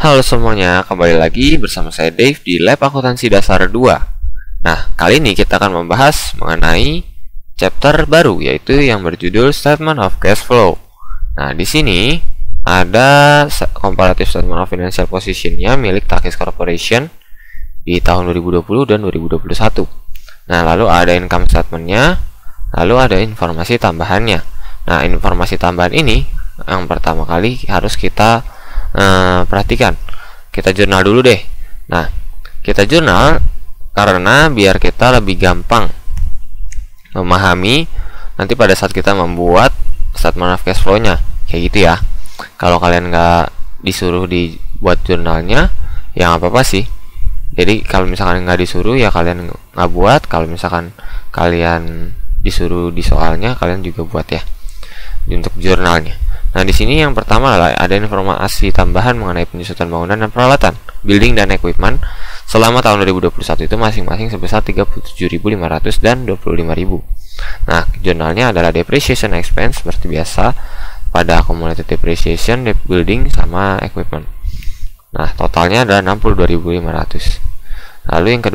Halo semuanya, kembali lagi bersama saya Dave di Lab Akuntansi Dasar 2. Nah, kali ini kita akan membahas mengenai chapter baru, yaitu yang berjudul Statement of Cash Flow. Nah, di sini ada Comparative Statement of Financial Position-nya milik Takis Corporation di tahun 2020 dan 2021. Nah, lalu ada income statement-nya, lalu ada informasi tambahannya. Nah, informasi tambahan ini yang pertama kali harus kita perhatikan. Kita jurnal dulu deh. Nah, kita jurnal karena biar kita lebih gampang memahami nanti pada saat kita membuat statement of cash flow-nya, kayak gitu ya. Kalau kalian nggak disuruh dibuat jurnalnya, ya nggak apa-apa sih. Jadi kalau misalkan nggak disuruh, ya kalian nggak buat. Kalau misalkan kalian disuruh di soalnya, kalian juga buat ya untuk jurnalnya. Nah, di sini yang pertama adalah ada informasi tambahan mengenai penyusutan bangunan dan peralatan, building dan equipment selama tahun 2021 itu masing-masing sebesar 37.500 dan 25.000. Nah, jurnalnya adalah depreciation expense seperti biasa pada accumulated depreciation, building sama equipment. Nah, totalnya adalah 62.500. Lalu yang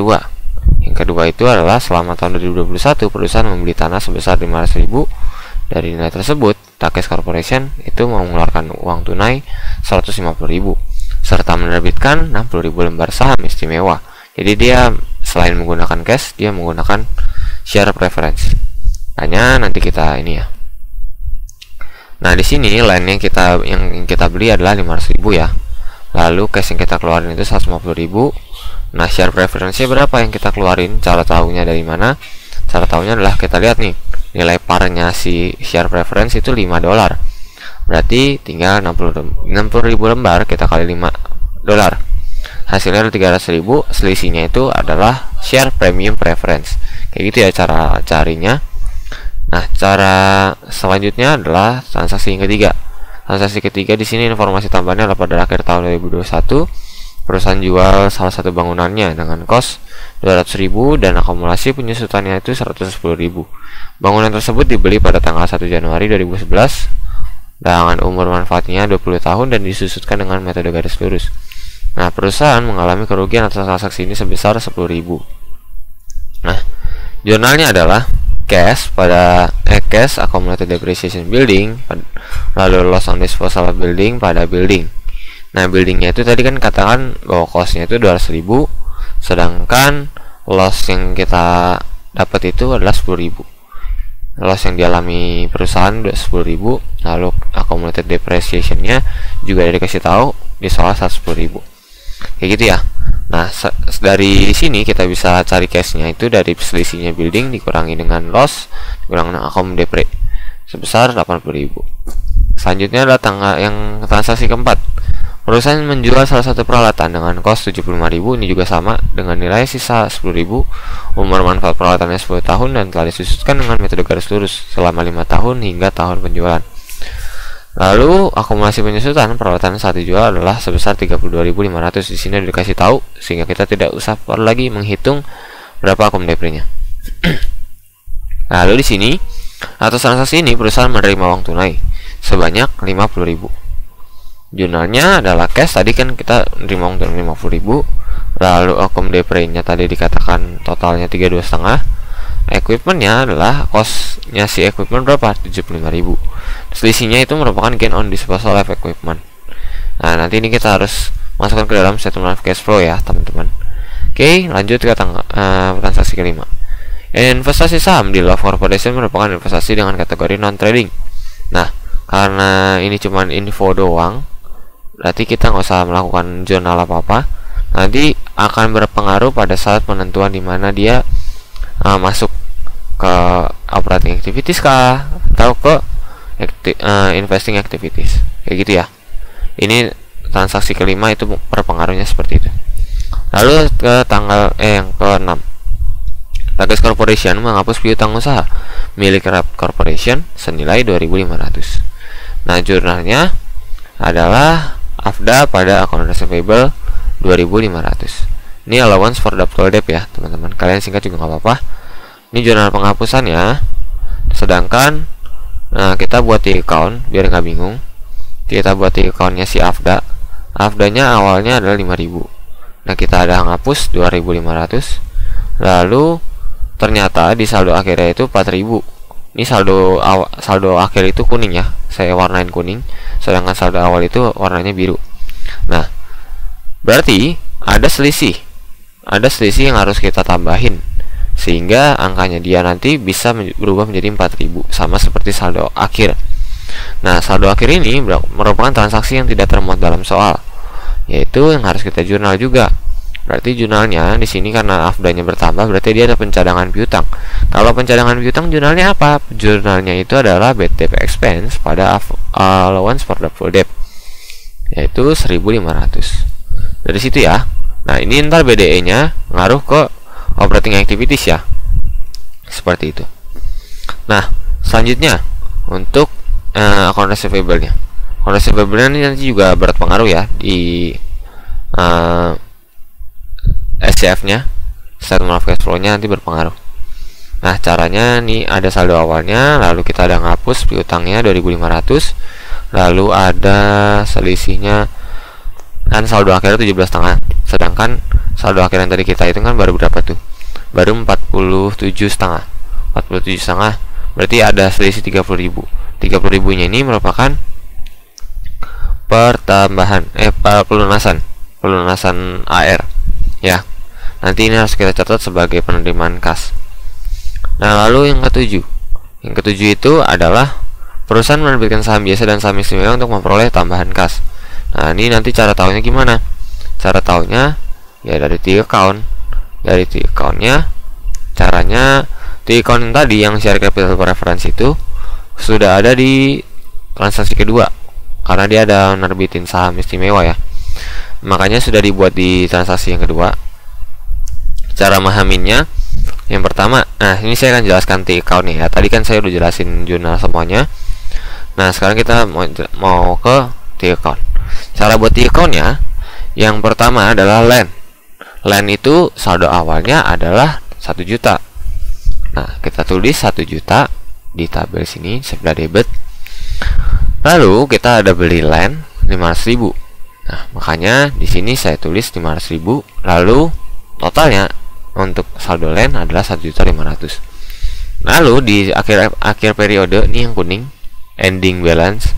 kedua itu adalah selama tahun 2021 perusahaan membeli tanah sebesar 500.000. Dari nilai tersebut, Takis Corporation itu mengeluarkan uang tunai 150.000 serta menerbitkan 60.000 lembar saham istimewa. Jadi dia selain menggunakan cash, dia menggunakan share preference. Hanya nanti kita ini ya. Nah, di sini line yang kita beli adalah 500.000 ya. Lalu cash yang kita keluarin itu 150.000. Nah, share preference-nya berapa yang kita keluarin? Cara tahunya dari mana? Cara tahunya adalah kita lihat nih, nilai parnya si share preference itu $5. Berarti tinggal 60.000 lembar kita kali $5. Hasilnya 300.000, selisihnya itu adalah share premium preference. Kayak gitu ya cara carinya. Nah, cara selanjutnya adalah transaksi yang ketiga. Transaksi ketiga di sini informasi tambahannya adalah pada akhir tahun 2021 perusahaan jual salah satu bangunannya dengan kos 200.000 dan akumulasi penyusutannya itu 110.000. Bangunan tersebut dibeli pada tanggal 1 Januari 2011 dengan umur manfaatnya 20 tahun dan disusutkan dengan metode garis lurus. Nah, perusahaan mengalami kerugian atas transaksi ini sebesar 10.000. Nah, jurnalnya adalah cash accumulated depreciation building, lalu loss on disposal of building pada building. Nah, buildingnya itu tadi kan katakan bahwa costnya itu 200.000, sedangkan loss yang kita dapat itu adalah 10.000. Loss yang dialami perusahaan 10.000, lalu accumulated depreciation-nya juga dikasih tahu di soal 110.000. Kayak gitu ya. Nah, dari sini kita bisa cari cash-nya itu dari selisihnya building dikurangi dengan loss dikurangi dengan accumulated depre sebesar 80.000. Selanjutnya adalah yang transaksi keempat. Perusahaan menjual salah satu peralatan dengan kos 75.000, ini juga sama dengan nilai sisa 10.000. Umur manfaat peralatannya 10 tahun dan telah disusutkan dengan metode garis lurus selama 5 tahun hingga tahun penjualan. Lalu akumulasi penyusutan peralatan saat dijual adalah sebesar 32.500. Di sini dikasih tahu sehingga kita tidak usah perlu lagi menghitung berapa akum deprenya. Lalu di sini atas transaksi ini perusahaan menerima uang tunai sebanyak 50.000. Jurnalnya adalah cash, tadi kan kita menerima uang tunai 50.000. Lalu akum deprenya tadi dikatakan totalnya 32,5. Equipmentnya adalah costnya si equipment berapa? 75.000. Selisihnya itu merupakan gain on disposal of equipment. Nah, nanti ini kita harus masukkan ke dalam statement of cash flow ya teman-teman. Oke, lanjut ke transaksi kelima. Investasi saham di Love Corporation merupakan investasi dengan kategori non trading. Nah, karena ini cuma info doang, berarti kita nggak usah melakukan jurnal apa-apa. Nanti akan berpengaruh pada saat penentuan di mana dia masuk ke operating activities kah atau ke investing activities, kayak gitu ya. Ini transaksi kelima itu berpengaruhnya seperti itu. Lalu ke yang ke-6. Takis Corporation menghapus piutang usaha milik Rap Corporation senilai 2.500. Nah, jurnalnya adalah AFDA pada account receivable 2.500. Ini allowance for doubtful debt ya teman-teman, kalian singkat juga nggak apa-apa. Ini jurnal penghapusannya. Sedangkan kita buat di account biar nggak bingung. Kita buat di accountnya si AFDA AFDA-nya awalnya adalah 5.000. Nah, kita ada hapus 2.500. Lalu ternyata di saldo akhirnya itu 4.000. Ini saldo akhir itu kuning ya. Saya warnain kuning, sedangkan saldo awal itu warnanya biru. Nah, berarti ada selisih. Ada selisih yang harus kita tambahin sehingga angkanya dia nanti bisa berubah menjadi 4.000, sama seperti saldo akhir. Nah, saldo akhir ini merupakan transaksi yang tidak termuat dalam soal, yaitu yang harus kita jurnal juga. Berarti jurnalnya di sini karena AFDA-nya bertambah, berarti dia ada pencadangan piutang. Kalau pencadangan piutang jurnalnya apa? Jurnalnya itu adalah BTP expense pada allowance for doubtful debt, yaitu 1.500. Dari situ ya. Nah, ini ntar BDE-nya ngaruh ke operating activities ya. Seperti itu. Nah, selanjutnya untuk account receivable-nya. Account receivable-nya ini nanti juga berpengaruh ya di SCF-nya, statement of cash flow-nya nanti berpengaruh. Nah, caranya nih ada saldo awalnya, lalu kita ada ngapus piutangnya 2.500, lalu ada selisihnya kan saldo akhirnya 17,5. Sedangkan saldo akhir yang tadi kita hitung kan baru berapa tuh? Baru 47,5. 47,5 berarti ada selisih 30.000. 30.000-nya ini merupakan pertambahan pelunasan AR ya. Nanti ini harus kita catat sebagai penerimaan kas. Nah, lalu yang ketujuh. Yang ketujuh itu adalah perusahaan menerbitkan saham biasa dan saham istimewa untuk memperoleh tambahan kas. Nah, ini nanti cara tahunya gimana? Cara tahunya ya dari T-account. Dari T-account-nya caranya T-account yang tadi yang share capital preference itu sudah ada di transaksi kedua karena dia ada nerbitin saham istimewa ya. Makanya sudah dibuat di transaksi yang kedua. Cara memahaminya yang pertama, nah ini saya akan jelaskan T-account nih ya. Tadi kan saya udah jelasin jurnal semuanya. Nah, sekarang kita mau ke T-account. Cara buat T-account-nya yang pertama adalah LAN. LAN itu saldo awalnya adalah 1 juta. Nah, kita tulis 1 juta di tabel sini sebelah debit. Lalu kita ada beli LAN 500.000. Nah, makanya di sini saya tulis 500.000. Lalu totalnya untuk saldo LAN adalah 1.500.000. Lalu di akhir periode ini yang kuning, ending balance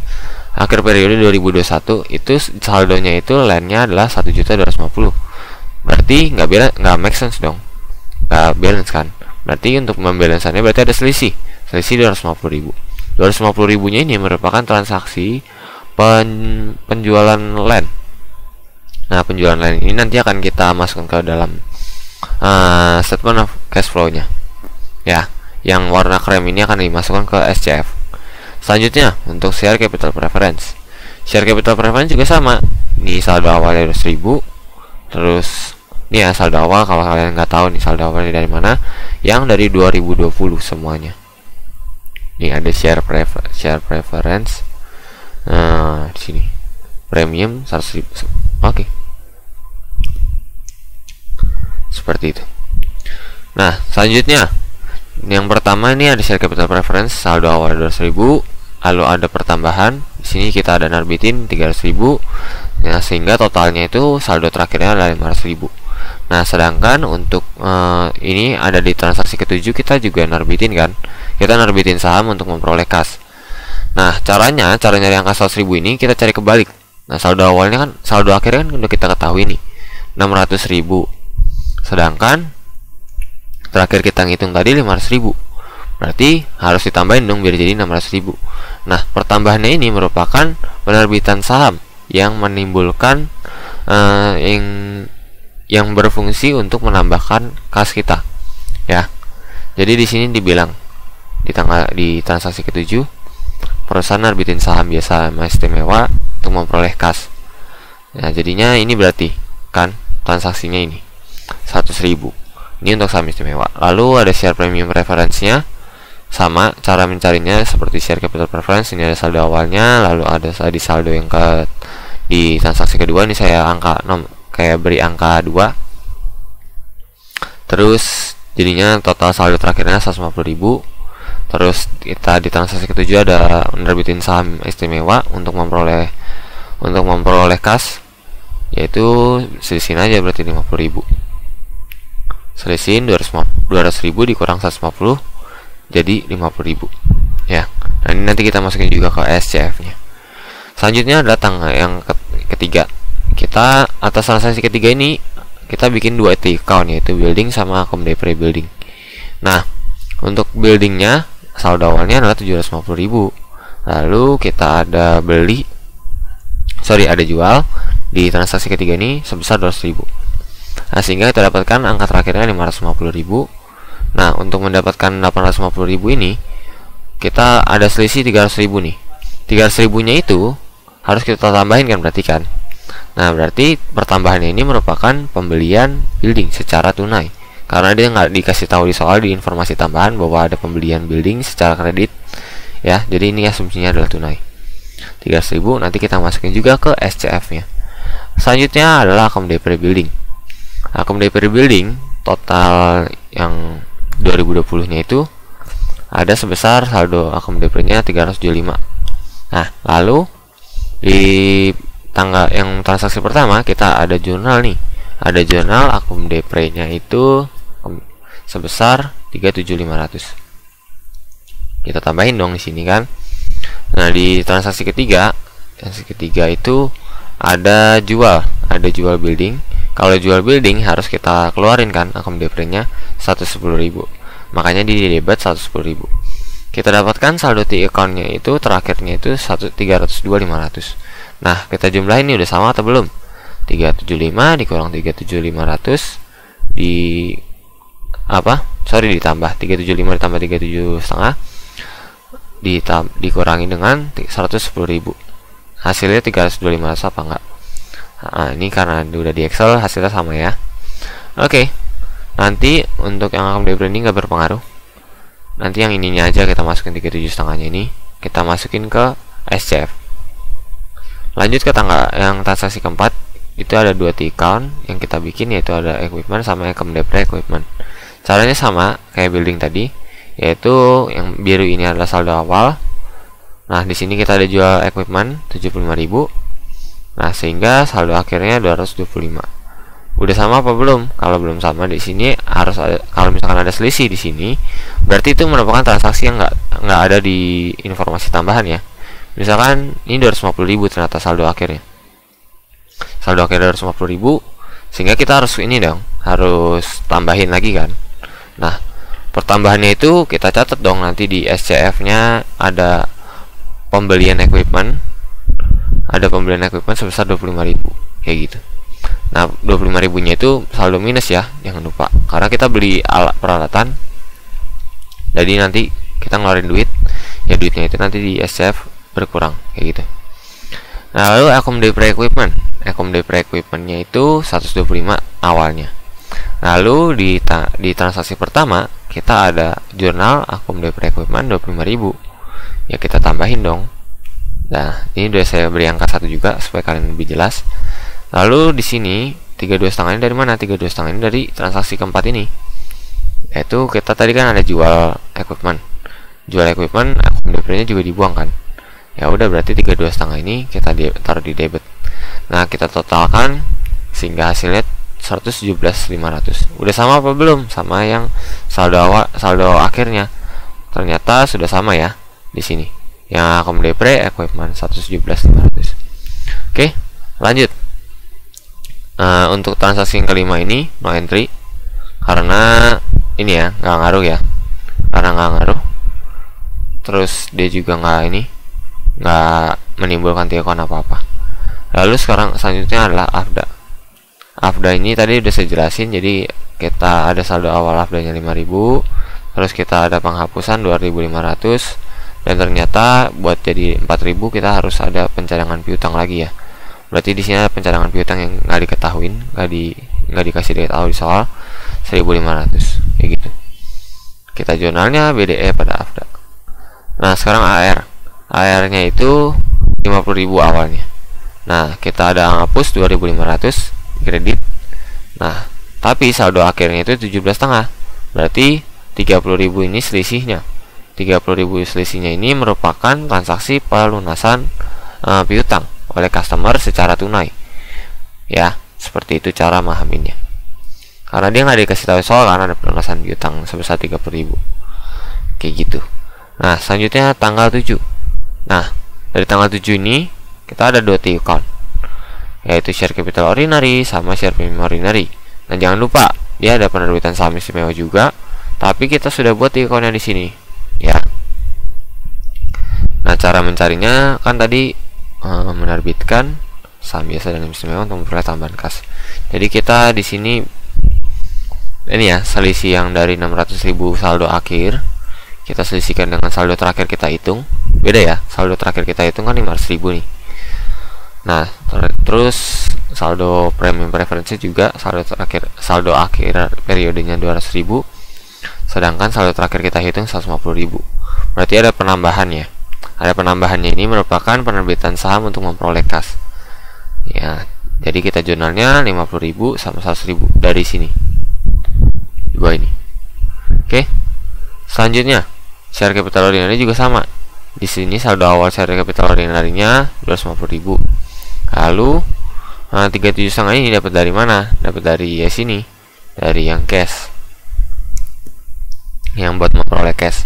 akhir periode 2021 itu saldonya itu LAN-nya adalah 1.250.000. Berarti nggak make sense dong, nggak balance kan. Berarti untuk membalansannya berarti ada selisih 250.000. 250.000-nya ini merupakan transaksi penjualan LAN. Nah, penjualan LAN ini nanti akan kita masukkan ke dalam statement of cash flow-nya ya. Yang warna krem ini akan dimasukkan ke SCF. Selanjutnya untuk share capital preference. Share capital preference juga sama. Ini saldo awalnya 100.000. Terus ini ya saldo awal, kalau kalian nggak tahu nih saldo awalnya dari mana, yang dari 2020 semuanya. Ini ada share preference. Di sini premium 100.000. Oke. Seperti itu. Nah, selanjutnya yang pertama ini ada share capital preference, saldo awal 200.000, lalu ada pertambahan. Di sini kita ada narbitin 300.000. Nah, sehingga totalnya itu saldo terakhirnya adalah 500.000. Nah, sedangkan untuk ini ada di transaksi ketujuh kita juga narbitin kan. Kita narbitin saham untuk memperoleh kas. Nah, cara nyari angka 100.000 ini kita cari kebalik. Nah, saldo awalnya kan, saldo akhirnya kan udah kita ketahui nih 600.000. Sedangkan terakhir kita ngitung tadi 500.000. Berarti harus ditambahin dong biar jadi 600.000. Nah, pertambahannya ini merupakan penerbitan saham yang menimbulkan yang berfungsi untuk menambahkan kas kita. Ya. Jadi di sini dibilang di transaksi ketujuh perusahaan nerbitin saham biasa sama istimewa untuk memperoleh kas. Nah, jadinya ini berarti kan transaksinya ini 100.000. Ini untuk saham istimewa. Lalu ada share premium referensinya, sama cara mencarinya seperti share capital preference. Ini ada saldo awalnya, lalu ada di saldo yang di transaksi kedua ini saya kayak beri angka 2. Terus jadinya total saldo terakhirnya 150.000. Terus kita di transaksi ketujuh ada menerbitin saham istimewa untuk memperoleh kas. yaitu selisihin aja berarti 50.000. Selisihin 200.000 dikurang 150 jadi 50.000 ya. Nah ini nanti kita masukin juga ke SCF nya. Selanjutnya adalah tanggal yang ketiga. Kita atas transaksi ketiga ini kita bikin dua account, yaitu building sama account building. Nah untuk buildingnya saldo awalnya adalah 750.000. Lalu kita ada ada jual di transaksi ketiga ini sebesar 200.000. Nah sehingga kita dapatkan angka terakhirnya 550.000. Nah untuk mendapatkan 850.000 ini kita ada selisih 300.000 nih. 300.000 nya itu harus kita tambahin kan, berarti kan. Nah berarti pertambahannya ini merupakan pembelian building secara tunai, karena dia nggak dikasih tahu di soal di informasi tambahan bahwa ada pembelian building secara kredit ya. Jadi ini asumsinya adalah tunai. 300.000 nanti kita masukin juga ke SCF nya. Selanjutnya adalah account building. Account building total yang 2020 nya itu ada sebesar saldo account nya 375. Nah lalu di tanggal yang transaksi pertama kita ada jurnal nih, ada jurnal account nya itu sebesar 37.500. Kita tambahin dong di sini kan. Nah di transaksi ketiga itu ada jual building. Kalau jual building harus kita keluarin kan account nya 110.000, makanya di debit 110.000. Kita dapatkan saldo T account-nya itu terakhirnya itu 302.500. Nah kita jumlahin ini udah sama atau belum? 375 dikurang 37.500 ditambah 375 ditambah 37,5 dikurangi dengan 110.000. Hasilnya 325 apa enggak? Nah, ini karena udah di Excel hasilnya sama ya. Oke. Nanti untuk yang account ini nggak berpengaruh. Nanti yang ininya aja kita masukin 37,5 nya ini kita masukin ke SCF. Lanjut ke tanggal yang transaksi keempat, itu ada dua account yang kita bikin, yaitu ada equipment sama account equipment. Caranya sama kayak building tadi, yaitu yang biru ini adalah saldo awal. Nah di sini kita ada jual equipment 75.000. Nah sehingga saldo akhirnya 225. Udah sama apa belum? Kalau belum sama di sini harus ada, kalau misalkan ada selisih di sini berarti itu merupakan transaksi yang nggak ada di informasi tambahan ya. Misalkan ini 250.000 ternyata saldo akhirnya 250.000, sehingga kita harus ini dong, harus tambahin lagi kan. Nah pertambahannya itu kita catat dong, nanti di SCF nya ada pembelian equipment sebesar 25.000 kayak gitu. Nah 25.000 nya itu saldo minus ya, jangan lupa, karena kita beli alat peralatan, jadi nanti kita ngeluarin duit ya, duitnya itu nanti di SCF berkurang kayak gitu. Nah lalu account equipment nya itu 125 awalnya. Lalu di transaksi pertama kita ada jurnal account equipment 25.000 ya, kita tambahin dong. Nah ini udah saya beri angka 1 juga supaya kalian lebih jelas. Lalu di sini 32,5 ini dari mana? 32,5 ini dari transaksi keempat ini, yaitu kita tadi kan ada jual equipment, account nya juga dibuang kan. Ya udah berarti 32,5 ini kita taruh di debit. Nah kita totalkan sehingga hasilnya 117.500. Udah sama apa belum? Sama yang saldo akhirnya. Ternyata sudah sama ya di sini. Yang account equipment 117.500. Oke, lanjut. Untuk transaksi yang kelima ini no entry, karena ini ya nggak ngaruh ya, terus dia juga nggak menimbulkan tiakan apa-apa. Lalu selanjutnya adalah AFDA ini tadi udah saya jelasin, jadi kita ada saldo awal AFDA nya 5.000, terus kita ada penghapusan 2.500, dan ternyata buat jadi 4.000 kita harus ada pencadangan piutang lagi ya. Berarti di sini ada pencadangan piutang yang nggak diketahuin, nggak dikasih tahu di soal 1.500 kayak gitu. Kita jurnalnya BDE pada AFDA. Nah sekarang AR nya itu 50.000 awalnya. Nah kita ada hapus 2.500 kredit. Nah tapi saldo akhirnya itu 17,5. Berarti 30.000 ini selisihnya. 30.000 selisihnya ini merupakan transaksi pelunasan piutang oleh customer secara tunai. Ya, seperti itu cara memahaminya. Karena dia nggak dikasih tahu soal karena ada pelunasan piutang sebesar 30.000. Kayak gitu. Nah, selanjutnya tanggal 7. Nah, dari tanggal 7 ini kita ada 2 T account, yaitu share capital ordinary sama share premium ordinary. Nah, jangan lupa dia ada penerbitan saham istimewa juga, tapi kita sudah buat T account-nya di sini, ya. Nah, cara mencarinya kan tadi menerbitkan saham biasa dan istimewa untuk memperoleh tambahan kas. Jadi kita di sini ini ya, selisih yang dari 600.000 saldo akhir kita selisihkan dengan saldo terakhir kita hitung. Beda ya, saldo terakhir kita hitung kan 500.000 nih. Nah, terus saldo premium preference juga saldo akhir periodenya 200.000, sedangkan saldo terakhir kita hitung 150.000. Berarti ada penambahannya. Ada penambahannya, ini merupakan penerbitan saham untuk memperoleh kas. Ya, jadi kita jurnalnya 50.000 sama 100.000 dari sini. Dua ini. Oke. Selanjutnya, share capital ordinary juga sama. Di sini saldo awal share capital ordinary-nya 250.000. Lalu 37,5 ini dapat dari mana? Dapat dari ya sini, dari yang cash, yang buat memperoleh cash.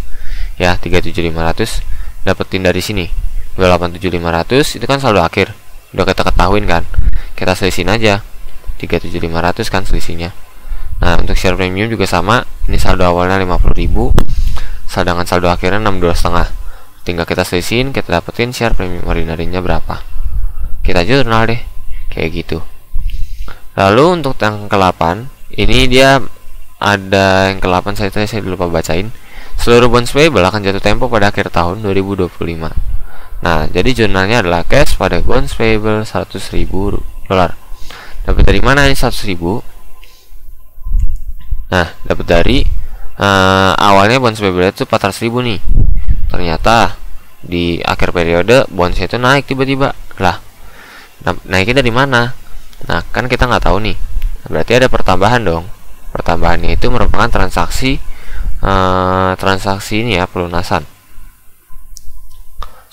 Ya, 37.500 dapetin dari sini. 287.500 itu kan saldo akhir. Udah kita ketahuin kan? Kita selisihin aja. 37.500 kan selisihnya. Nah, untuk share premium juga sama. Ini saldo awalnya 50.000, sedangkan saldo akhirnya 62,5. Tinggal kita selisihin, kita dapetin share premium ordinary-nya berapa. Kita jurnal deh, kayak gitu. Lalu untuk yang ke-8, ini dia ada yang ke-8 saya lupa bacain. Seluruh bonds payable akan jatuh tempo pada akhir tahun 2025. Nah, jadi jurnalnya adalah cash pada bonds payable $100.000. Dapat dari mana ini 100.000? Nah, dapat dari awalnya bonds payable itu 400.000 nih. Ternyata di akhir periode bondsnya itu naik tiba-tiba. Lah, naiknya dari mana? Nah, kan kita nggak tahu nih. Berarti ada pertambahan dong. Pertambahannya itu merupakan transaksi ini ya, pelunasan.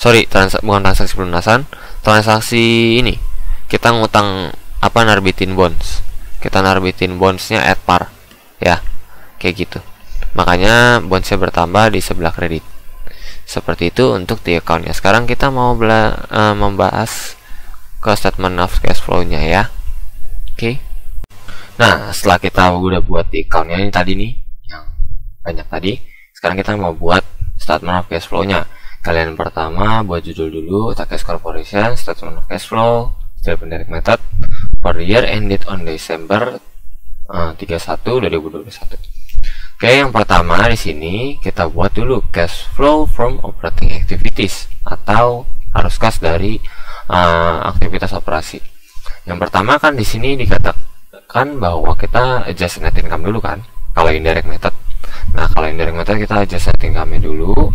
Sorry, bukan transaksi pelunasan, transaksi ini. Kita ngutang narbitin bonds. Kita narbitin bondsnya at par. Ya, kayak gitu. Makanya bondsnya bertambah di sebelah kredit. Seperti itu untuk di account-nya. Sekarang kita mau membahas ke statement of cash flow-nya ya. Oke. Nah, setelah kita udah buat di account-nya ini tadi nih, yang banyak tadi, sekarang kita mau buat statement of cash flow-nya. Kalian pertama buat judul dulu, Takes Corporation Statement of Cash Flow, Statement Direct Method for the year ended on December 31/2021. Oke, yang pertama di sini kita buat dulu cash flow from operating activities atau arus kas dari aktivitas operasi. Yang pertama kan di sini dikatakan bahwa kita adjust net income dulu kan, kalau indirect method. Nah, kalau indirect method kita adjust net income-nya dulu.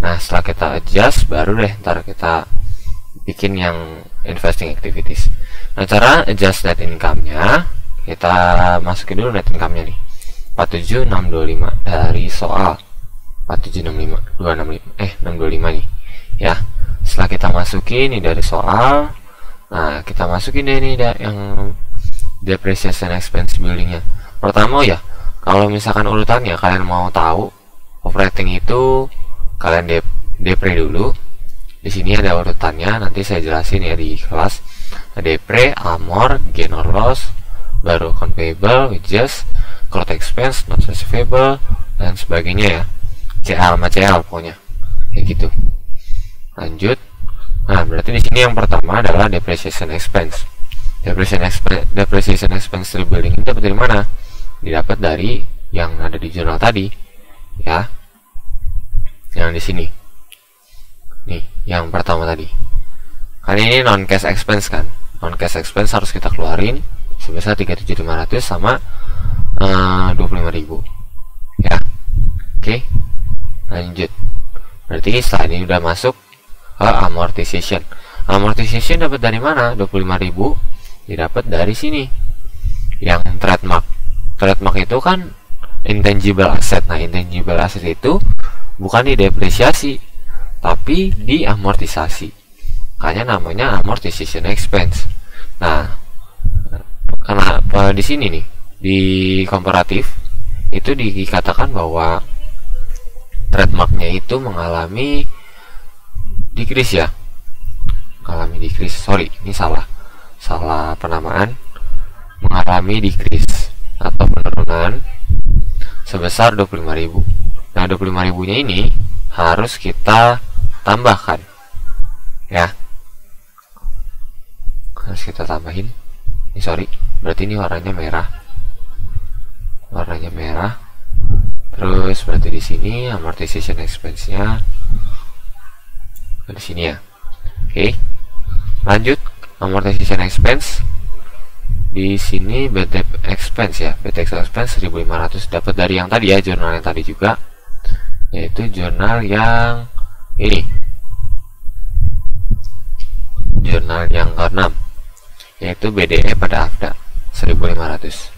Nah, setelah kita adjust baru deh ntar kita bikin yang investing activities. Nah, cara adjust net income-nya kita masukin dulu net income-nya nih 47.625 dari soal 625 nih ya. Setelah kita masukin ini dari soal, nah kita masukin deh ini yang depreciation expense buildingnya. Pertama ya, kalau misalkan urutannya kalian mau tahu operating itu, kalian depre dulu. Di sini ada urutannya, nanti saya jelasin ya di kelas. Depre, amor, gain or loss, baru account payable, wages, accrued expense, not receivable, dan sebagainya ya. CL sama CL pokoknya kayak gitu. Lanjut. Nah, berarti di sini yang pertama adalah depreciation expense. Depreciation expense rebuilding ini dapat dari mana? Didapat dari yang ada di jurnal tadi ya. Yang di sini. Nih, yang pertama tadi. Kan ini non cash expense kan. Non cash expense harus kita keluarin sebesar 37.500 sama 25.000 ya. Oke, lanjut. Berarti setelah ini udah masuk ke amortization. Amortization dapat dari mana? 25.000 didapat dari sini yang trademark. Trademark itu kan intangible asset. Nah, intangible asset itu bukan didepresiasi tapi diamortisasi, makanya namanya amortization expense. Nah, Kenapa di sini nih di komparatif itu dikatakan bahwa trademarknya itu mengalami decrease ya, mengalami decrease. Sorry, ini salah penamaan. Mengalami decrease atau penurunan sebesar 25.000. Nah, 25.000 nya ini harus kita tambahkan ya, harus kita tambahin. Ini sorry, berarti ini warnanya merah. Terus berarti di sini amortization expense-nya di sini ya. Oke. Lanjut, amortization expense. Di sini bad debt expense ya, bad debt expense 1.500 dapat dari yang tadi ya, jurnal yang tadi juga, yaitu jurnal yang ini, jurnal yang ke-6, yaitu BDE pada AFDA 1.500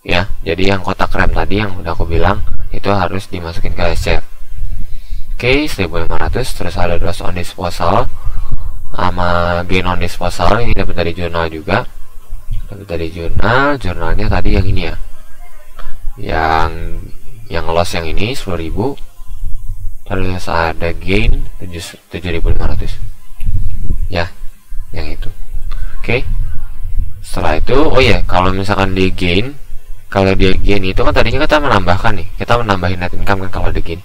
ya. Jadi yang kotak rem tadi yang udah aku bilang itu harus dimasukin ke SCF. Oke, 1.500. Terus ada loss on disposal sama gain on disposal, ini dapat dari jurnal juga, dapat dari jurnalnya tadi yang ini ya, yang loss yang ini 10.000. Terus ada gain 7.500 ya, yang itu. Oke. Setelah itu, oh ya, kalau misalkan di gain, kalau dia gain itu kan tadinya kita menambahkan nih, kita menambahin net income kan kalau di gain.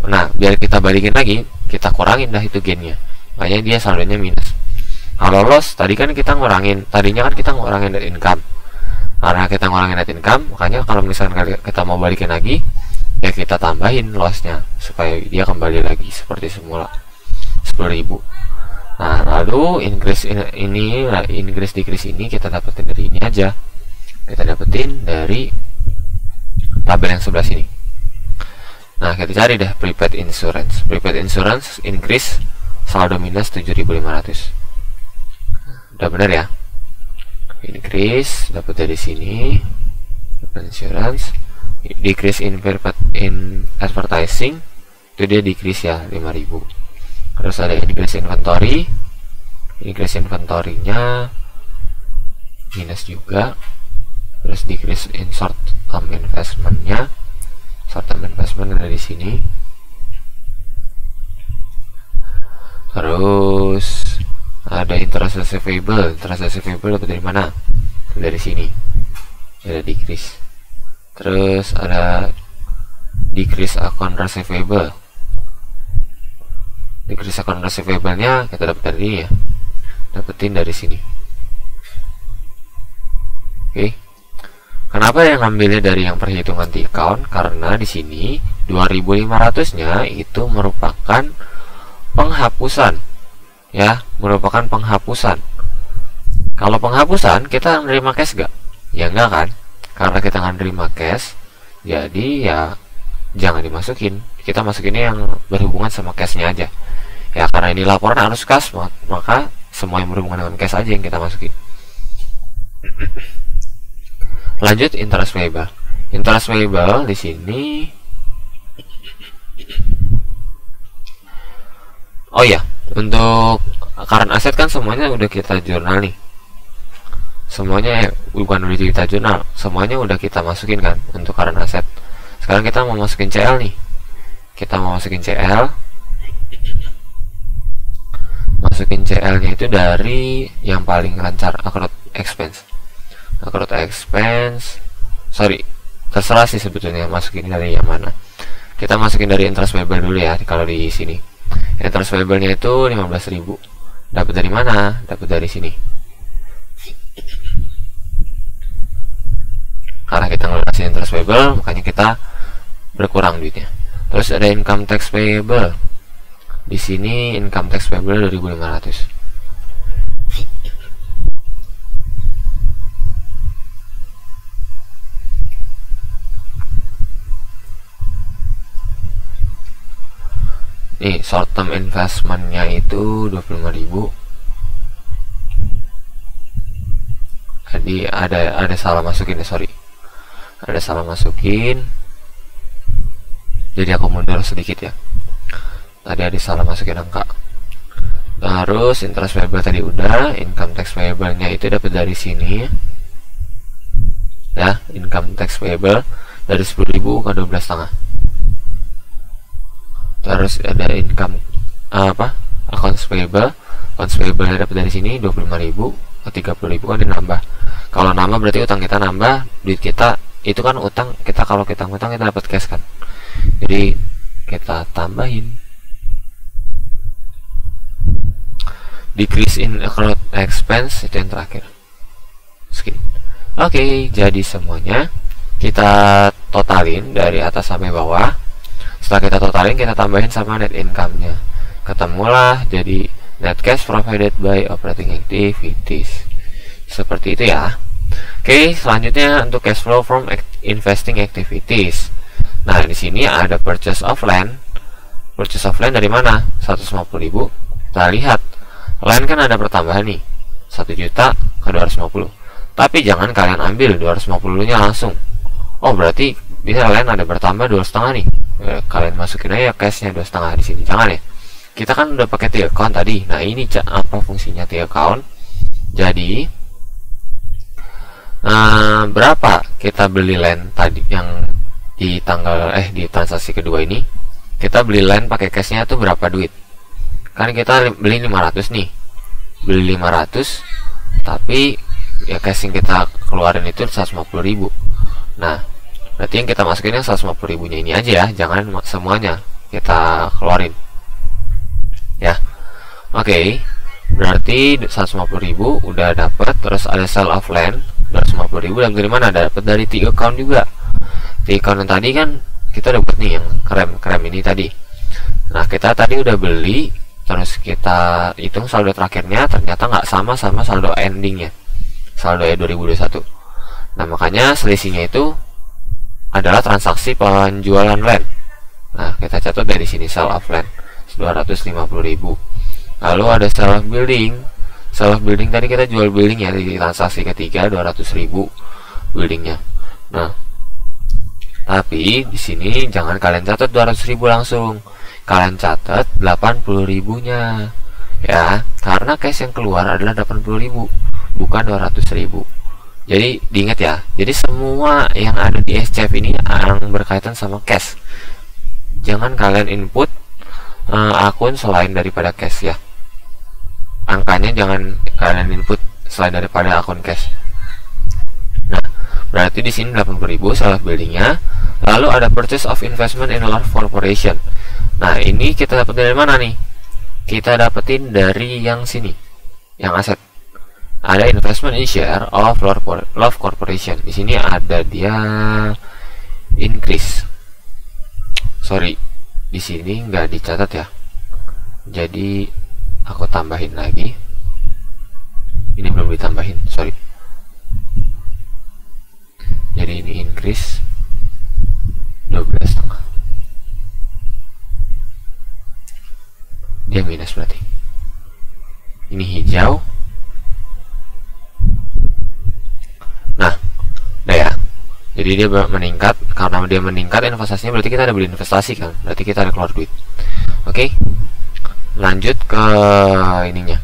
Nah, biar kita balikin lagi, kita kurangin dah itu gainnya, makanya dia saldonya minus. Kalau loss tadi kan kita ngurangin, tadinya kan kita ngurangin net income, karena kita ngurangin net income, makanya kalau misalkan kita mau balikin lagi, ya kita tambahin lossnya supaya dia kembali lagi seperti semula 10.000. Nah, lalu increase decrease ini kita dapetin dari ini aja, kita dapetin dari tabel yang sebelah sini. Nah, kita cari deh prepaid insurance increase saldo minus 7.500. Udah benar ya, increase dapat dari sini, insurance. Decrease in advertising itu dia decrease ya 5.000. Terus ada increase inventory, nya minus juga. Terus decrease in short term investment-nya, short term investment ada di sini. Terus ada interest receivable dapat dari mana? Dari sini, ada decrease. Terus ada decrease account receivable nya kita dapat dari ini ya, dapetin dari sini. Oke. Kenapa yang ngambilnya dari yang perhitungan T-count? Karena di sini 2.500 nya itu merupakan penghapusan ya, merupakan penghapusan. Kalau penghapusan kita menerima cash gak? Ya enggak kan, karena kita nggak nerima cash, jadi ya jangan dimasukin. Kita masukinnya yang berhubungan sama cashnya aja ya, karena ini laporan harus cash, maka semua yang berhubungan dengan cash aja yang kita masukin. Lanjut, interest payable di sini. Oh ya, untuk current asset kan semuanya udah kita jurnal nih, semuanya bukan udah kita jurnal, semuanya udah kita masukin kan untuk current asset. Sekarang kita mau masukin CL nih, masukin CL nya itu dari yang paling lancar, accrued expense. Sorry, terserah sih sebetulnya masukin dari yang mana. Kita masukin dari interest payable dulu ya. Kalau di sini interest payable nya itu 15.000. Dapat dari mana? Dapat dari sini, karena kita ngelunasin interest payable, makanya kita berkurang duitnya. Terus ada income tax payable. Di sini income tax payable 2.500. Nih, short term investment-nya itu 25.000. Jadi ada salah masukin ya, sorry. Ada salah masukin. Jadi aku mundur sedikit ya. Tadi ada salah masukin angka. Terus interest payable tadi udah, income tax payable-nya itu dapat dari sini. ya, income tax payable dari 10.000 ke 12,5. Terus ada income accounts payable dapat dari sini 25.000 ke 30.000 kan dinambah. Kalau nambah berarti utang kita nambah, duit kita itu kan utang kita, kalau kita utang kita dapat cash kan, jadi kita tambahin. Decrease in accrued expense itu yang terakhir. Skip. Oke, jadi semuanya kita totalin dari atas sampai bawah. Setelah kita totalin, kita tambahin sama net income-nya. Ketemulah jadi net cash provided by operating activities. Seperti itu ya. Oke, selanjutnya untuk cash flow from investing activities. Nah, di sini ada purchase of land. Purchase of land dari mana? 150.000. Kita lihat, land kan ada pertambahan nih, 1 juta ke 250. Tapi jangan kalian ambil 250-nya langsung. Oh, berarti bisa land ada bertambah 2,5 nih. Kalian masukin aja cashnya 2,5 di sini. Jangan ya. Kita kan udah pakai T account tadi. Nah, ini apa fungsinya T account? Jadi berapa kita beli land tadi yang di di transaksi kedua ini? Kita beli land pakai cashnya tuh berapa duit? Kan kita beli 500 nih. Beli 500, tapi ya cash yang kita keluarin itu 150.000. Nah, berarti yang kita masukin yang 150.000-nya ini aja ya, jangan semuanya kita keluarin. Ya. Oke. Berarti 150.000 udah dapat, terus ada sale of land 250.000, dan dari mana? Dapat dari T account juga. T account yang tadi kan kita udah buat nih yang krem ini tadi. Nah, kita tadi udah beli, terus kita hitung saldo terakhirnya, ternyata nggak sama saldo endingnya, saldo 2021. Nah, makanya selisihnya itu adalah transaksi penjualan land. Nah, kita catat dari sini sale of land 250.000. Lalu ada sale of building. Sale of building tadi kita jual building ya, di transaksi ketiga 200.000 buildingnya. Nah, tapi di sini jangan kalian catat 200.000 langsung. Kalian catat 80.000-nya. Ya, karena cash yang keluar adalah 80.000, bukan 200.000. Jadi diingat ya. Jadi semua yang ada di SCF ini yang berkaitan sama cash. Jangan kalian input akun selain daripada cash ya. Angkanya jangan kalian input selain daripada akun cash. Nah, berarti di sini 80.000 sale of buildingnya. Lalu ada purchase of investment in large corporation. Nah, ini kita dapat dari mana nih? Kita dapetin dari yang sini, yang aset. Ada investment in share of Love Corporation. Di sini ada dia increase. Sorry, di sini nggak dicatat ya. Jadi aku tambahin lagi. Ini belum ditambahin, sorry. Jadi ini increase 12,5. Dia minus berarti. Ini hijau. Nah, udah ya. Jadi dia meningkat. Karena dia meningkat investasinya, berarti kita ada beli investasi kan. Berarti kita ada keluar duit. Oke. Lanjut ke ininya.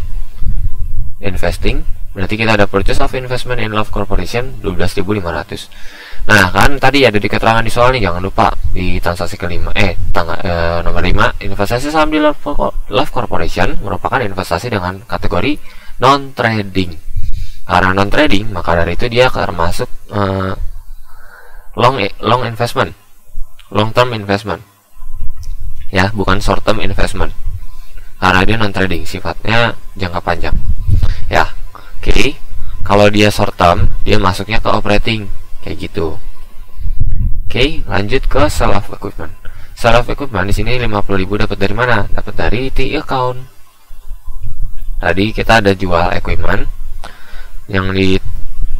Investing. Berarti kita ada purchase of investment in Love Corporation 12.500. Nah, kan tadi ada di keterangan di soal nih, jangan lupa di transaksi kelima nomor 5, investasi saham di Love Corporation merupakan investasi dengan kategori non trading. Karena non trading, maka dari itu dia termasuk long investment, long term investment. Ya, bukan short term investment. Karena dia non trading, sifatnya jangka panjang. Ya, oke. Kalau dia short term, dia masuknya ke operating kayak gitu. Oke, lanjut ke sale of equipment. Sale of equipment di sini 50.000 dapat dari mana? Dapat dari T account. Tadi kita ada jual equipment yang di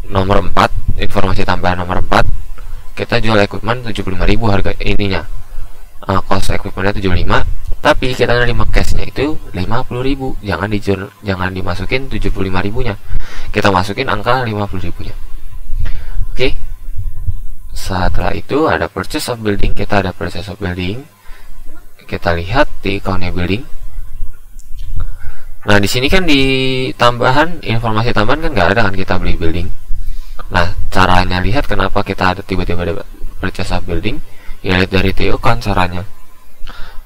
nomor 4, informasi tambahan nomor 4. Kita jual equipment 75.000 harga ininya. Cost equipmentnya 75, tapi kita nerima cashnya itu 50.000. Jangan dimasukin 75.000-nya. Kita masukin angka 50.000-nya. Oke. Setelah itu ada purchase of building. Kita ada purchase of building. Kita lihat di account building. Nah, di sini kan di tambahan, informasi tambahan kan nggak ada kan kita beli building. Nah, caranya lihat kenapa kita ada tiba-tiba ada purchase of building, ya lihat dari T-account caranya.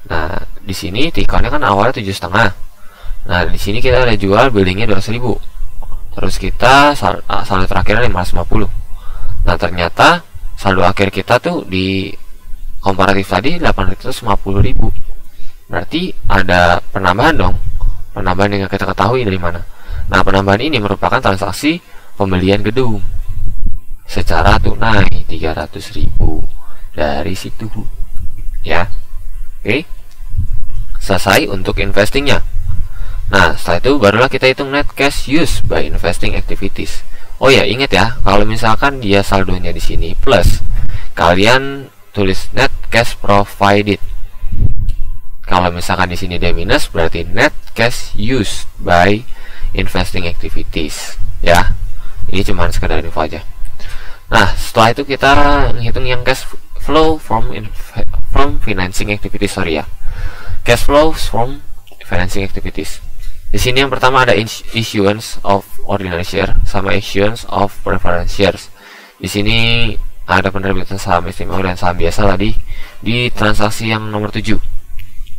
Nah, di sini T-accountnya kan awalnya 7,5. Nah, di sini kita ada jual buildingnya 200.000. Terus kita saldo terakhirnya 550. Nah, ternyata saldo akhir kita tuh di komparatif tadi 850.000. Berarti ada penambahan dong. Penambahan yang kita ketahui dari mana? Nah, penambahan ini merupakan transaksi pembelian gedung secara tunai 300.000 dari situ. Ya. Oke. Selesai untuk investingnya. Nah, setelah itu barulah kita hitung net cash used by investing activities. Oh ya, ingat ya, kalau misalkan dia saldonya di sini plus, kalian tulis net cash provided. Kalau misalkan di sini dia minus, berarti net cash used by investing activities. Ya, ini cuma sekedar info aja. Nah, setelah itu kita menghitung yang cash flow from financing activities. Cash flows from financing activities. Di sini yang pertama ada issuance of ordinary share sama issuance of preference shares. Di sini ada penerbitan saham istimewa dan saham biasa tadi di transaksi yang nomor 7.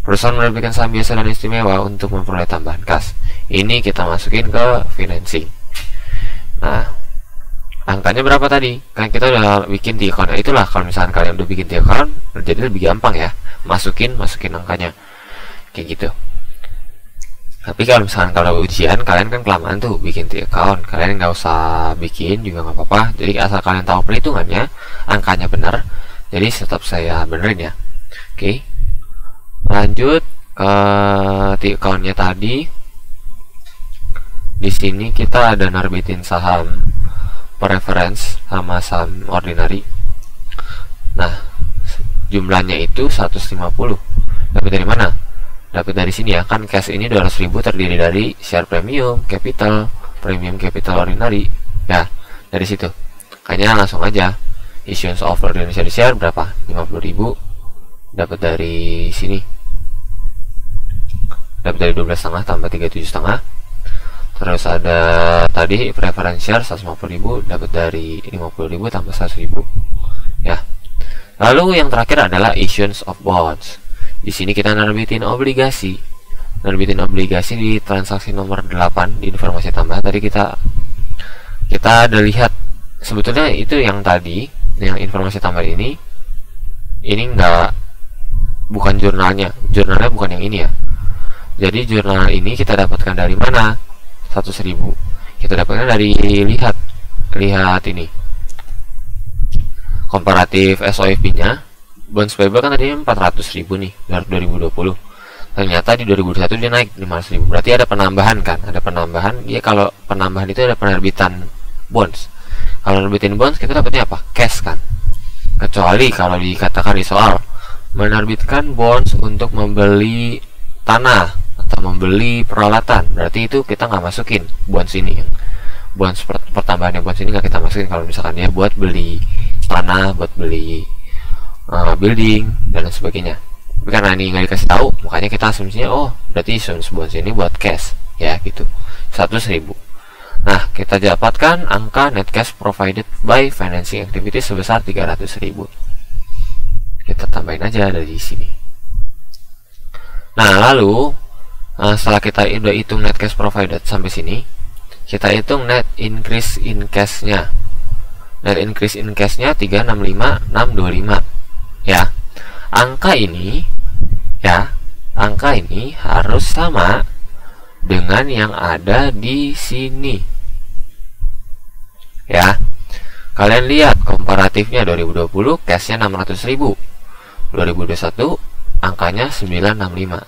Perusahaan menerbitkan saham biasa dan istimewa untuk memperoleh tambahan kas. Ini kita masukin ke financing. Nah, angkanya berapa tadi? Kan kita udah bikin di account. Nah, itulah kalau misalkan kalian udah bikin di account, jadi lebih gampang ya. Masukin angkanya. Kayak gitu. Tapi kalau misalkan kalau ujian, kalian kan kelamaan tuh bikin di account. Kalian nggak usah bikin juga nggak apa-apa. Jadi asal kalian tahu perhitungannya, angkanya benar. Jadi tetap saya benerin ya. Oke. Lanjut ke di accountnya tadi. Di sini kita ada nerbitin saham preference sama saham ordinary. Nah, jumlahnya itu 150. Dapat dari mana? Dapat dari sini ya, kan cash ini 200.000 terdiri dari share premium capital ordinary. Ya, dari situ. Kayaknya langsung aja. Issuance of ordinary share berapa? 50.000. Dapat dari sini. Dapat dari 12,5 tambah 37,5. Terus ada tadi preference share 150.000, dapat dari 50.000 tambah 100.000. Ya. Lalu yang terakhir adalah issuance of bonds. Di sini kita nerbitin obligasi. Nerbitin obligasi di transaksi nomor 8 di informasi tambahan. Tadi kita ada lihat sebetulnya itu yang tadi, yang informasi tambahan ini bukan jurnalnya. Jurnalnya bukan yang ini ya. Jadi jurnal ini kita dapatkan dari mana? 100.000. Kita dapatkan dari lihat ini. Komparatif SOFB-nya. Bonds payable kan tadi 400.000 nih dari 2020. Ternyata di 2021 dia naik 500.000. Berarti ada penambahan kan? Ada penambahan. Dia kalau penambahan itu ada penerbitan bonds. Kalau nerbitin bonds kita dapatnya apa? Cash kan? Kecuali kalau dikatakan di soal menerbitkan bonds untuk membeli tanah atau membeli peralatan, berarti itu kita nggak masukin bonds ini. Bonds pertambahannya bonds ini nggak kita masukin kalau misalkan dia buat beli tanah, buat beli building dan sebagainya. Tapi karena ini nggak dikasih tahu, makanya kita asumsinya berarti issuance bonds ini buat cash ya gitu. 100.000. Nah, kita dapatkan angka net cash provided by financing activities sebesar 300.000. Kita tambahin aja dari sini. Nah, lalu setelah kita udah hitung net cash provided sampai sini, kita hitung net increase in cash-nya. Net increase in cash-nya 365.625. Ya. Angka ini harus sama dengan yang ada di sini. Ya. Kalian lihat komparatifnya 2020 cash-nya 600.000. 2021 angkanya 965.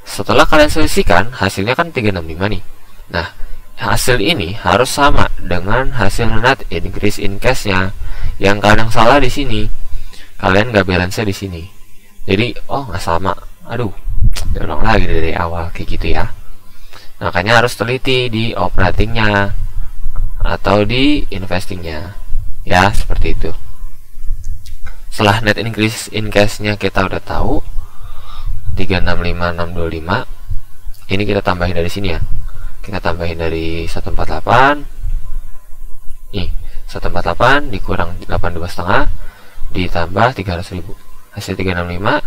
Setelah kalian selisihkan, hasilnya kan 365 nih. Nah, hasil ini harus sama dengan hasil net increase in cash-nya. Yang kadang salah di sini, kalian nggak balance di sini. Jadi, nggak sama. Aduh, ulang lagi dari awal kayak gitu ya. Makanya harus teliti di operatingnya atau di investingnya. Ya, seperti itu. Setelah net increase in cash-nya kita udah tahu 365.625. Ini kita tambahin dari sini ya. Kita tambahin dari 148. Nih, 148 dikurang 82,5 ditambah 300.000, hasil 365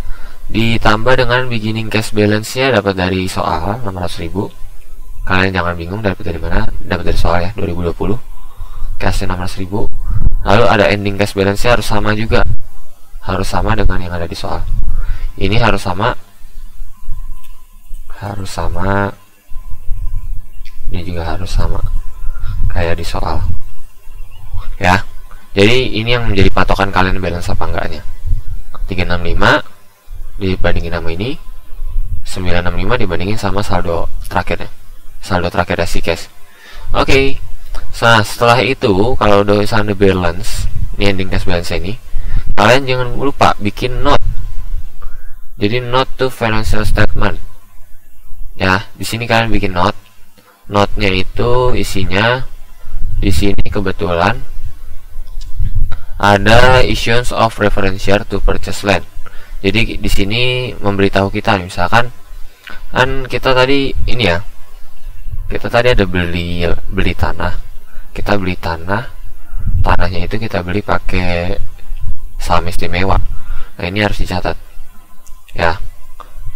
ditambah dengan beginning cash balance-nya dapat dari soal 600.000. Kalian jangan bingung dapat dari mana, dapat dari soal ya, 2020 cash 600.000. Lalu ada ending cash balance-nya harus sama juga, harus sama dengan yang ada di soal. Ini harus sama, ini juga harus sama kayak di soal ya. Jadi ini yang menjadi patokan kalian balance apa enggaknya. 365 dibandingin sama ini, 965 dibandingin sama saldo terakhirnya, saldo terakhir si cash. Oke. Nah, setelah itu kalau udah saldo balance, ini ending cash balance ini, kalian jangan lupa bikin note. Jadi note to financial statement. Ya, di sini kalian bikin note. Note-nya itu isinya di sini kebetulan ada issuance of reference share to purchase land. Jadi di sini memberitahu kita, misalkan kan kita tadi ini ya, kita tadi ada beli tanah, kita beli tanahnya itu kita beli pakai saham istimewa. Nah, ini harus dicatat ya.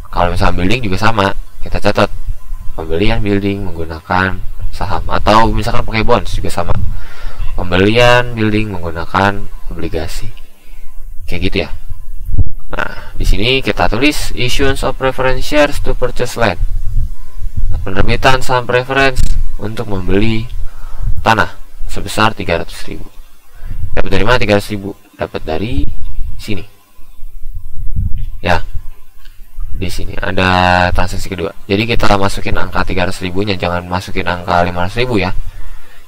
Kalau misalnya building juga sama, kita catat pembelian building menggunakan saham, atau misalkan pakai bonds juga sama, pembelian building menggunakan obligasi, kayak gitu ya. Nah, di sini kita tulis issuance of preference shares to purchase land, penerbitan saham preference untuk membeli tanah sebesar 300.000. Dapat dari mana 300.000? Dapat dari sini ya. Di sini ada transaksi kedua. Jadi kita masukin angka 300.000 nya, jangan masukin angka 500.000 ya.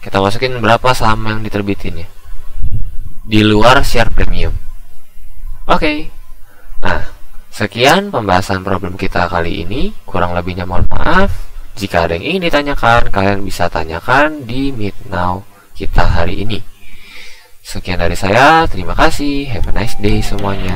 Kita masukin berapa saham yang diterbitin ya, di luar share premium. Oke. Nah, sekian pembahasan problem kita kali ini. Kurang lebihnya mohon maaf. Jika ada yang ingin ditanyakan, kalian bisa tanyakan di Meet Now kita hari ini. Sekian dari saya, terima kasih. Have a nice day semuanya.